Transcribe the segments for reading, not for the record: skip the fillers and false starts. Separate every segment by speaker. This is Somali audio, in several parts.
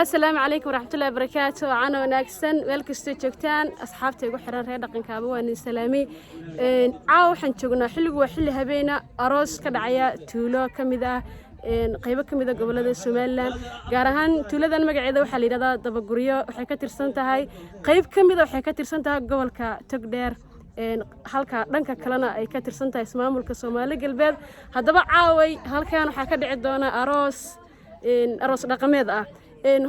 Speaker 1: السلام عليكم ورحمة الله وبركاته. أنا وناكسن ملكستو جوجتان أصحابتي ugu xiran reer dhaqanka waan salaamay caaw waxaan joognaa xilligu waa xilli habeena aroos ka dhacaya tuulo kamid ah qaybo kamid ah gobolada Soomaaliland gaar ahaan tuuladan magaceeda waxa la yiraahdaa Dabaguryo waxay ka tirsan tahay qayb kamid ah waxay ka tirsan tahay gobolka Togdheer halka dhanka kalena ay ka tirsan tahay ismaamulka Soomaali galbeed haddaba caaway halkan waxa ka dhici doona aroos dhaqameed ah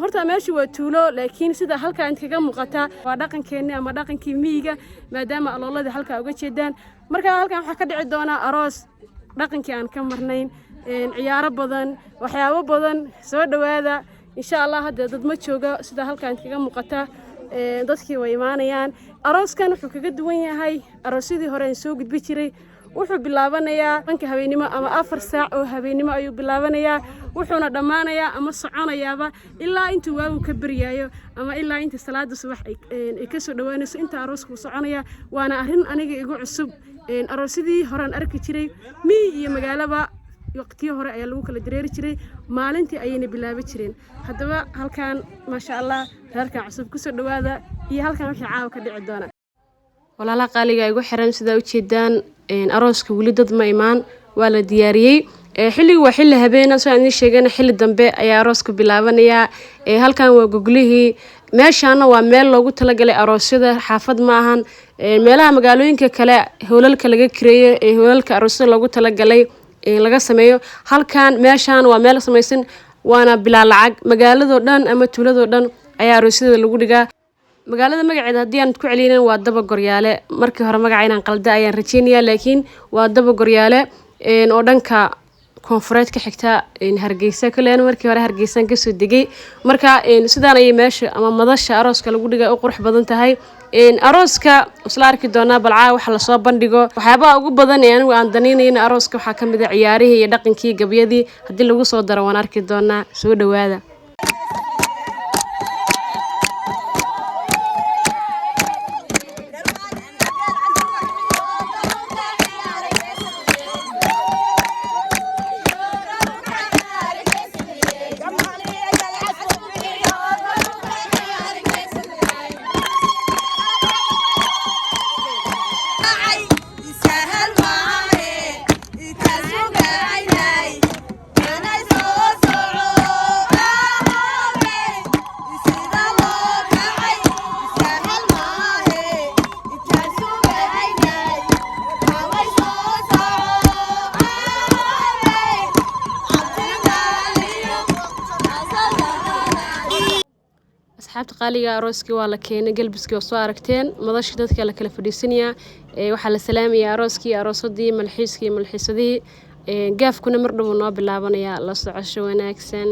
Speaker 1: horta meeshu waa tuulo laakiin sida halka inta kaga muuqata waa dhaqankeena ama dhaqankii miyiga maadaama aloolada halka uga jeedaan marka halkan waxa ka dhici doona aroos dhaqankii aan ka marnayn ciyaaro badan waxyaabo badan soo dhawaada insha Allah hadda dad ma jooga sida halka inta kaga muuqata dadkii way imaanayaan arooskan wuxuu kaga duwan yahay aroosidii hore ee soo gudbi jiray wuxuu bilaabanayaa dhanka habeenimo ama 4 saac oo habeenimo ayuu bilaabanayaa wuxuuna dhamaanayaa ama soconayaaba ilaa intuu waagu ka baryayo ama ilaa inta salaada subax ay ka soo dhawaanayso inta aroosku soconaya waana arrin aniga igu cusub aroosidii hore aan arki jiray miyi iyo magaalaba waqtiyo hore ayaa lagu kala dareeri jiray maalintii ayayna bilaabi jireen haddaba halkan ma sha Allah halkan cusub ku soo dhawaada iyo halkan wixii caawa ka dhici doona walaalaha qaaliga igu xiran sida u jeedaan arooska wali dad ma imaan waa la diyaariyay xilligu waa xilli habeen soo aan sheegana xilli dambe ayaa arooska bilaabanaya halkan waa goglihii meeshana waa meel loogu talagalay aroosyada xaafad ma ahan meelaha magaalooyinka kale hoolalka laga kireeyo hoolalka aroosyada loogu talagalay laga sameeyo halkan meeshan waa meel samaysan waana bilaa lacag magaalado dhan ama tuulado dhan ayaa aroosyada lagu dhigaa magaalada magaceeda hadii aan ku celiyeen waa Dabagoryaale markii hore magaca inaan qalda ayaan rajeynayaa laakiin waa Dabagoryaale oo dhanka koonfureed ka xigta Hargeysa kaleena markii hore Hargeysan ka soo degay marka sidaan ay meesha ama madasha arooska lagu dhigay oo qurux badan tahay arooska isla arki doona balcaa waxa la soo bandhigo waxyaabaha ugu badan ee anigu aan daneynayna arooska waxa kamid ah ciyaarihii iyo dhaqankii gabyadii hadii lagu soo daro waan arki doonaa soo dhawaada asxaabta qaaliga arooski waa la keenay galbiski oo soo aragteen madashii dadka la kala fadhiisanaya waxa la salaamaya arooski aroosadii malxiiskii malxiisadii gaafkuna mar dhow noo bilaabanaya la socosho wanaagsan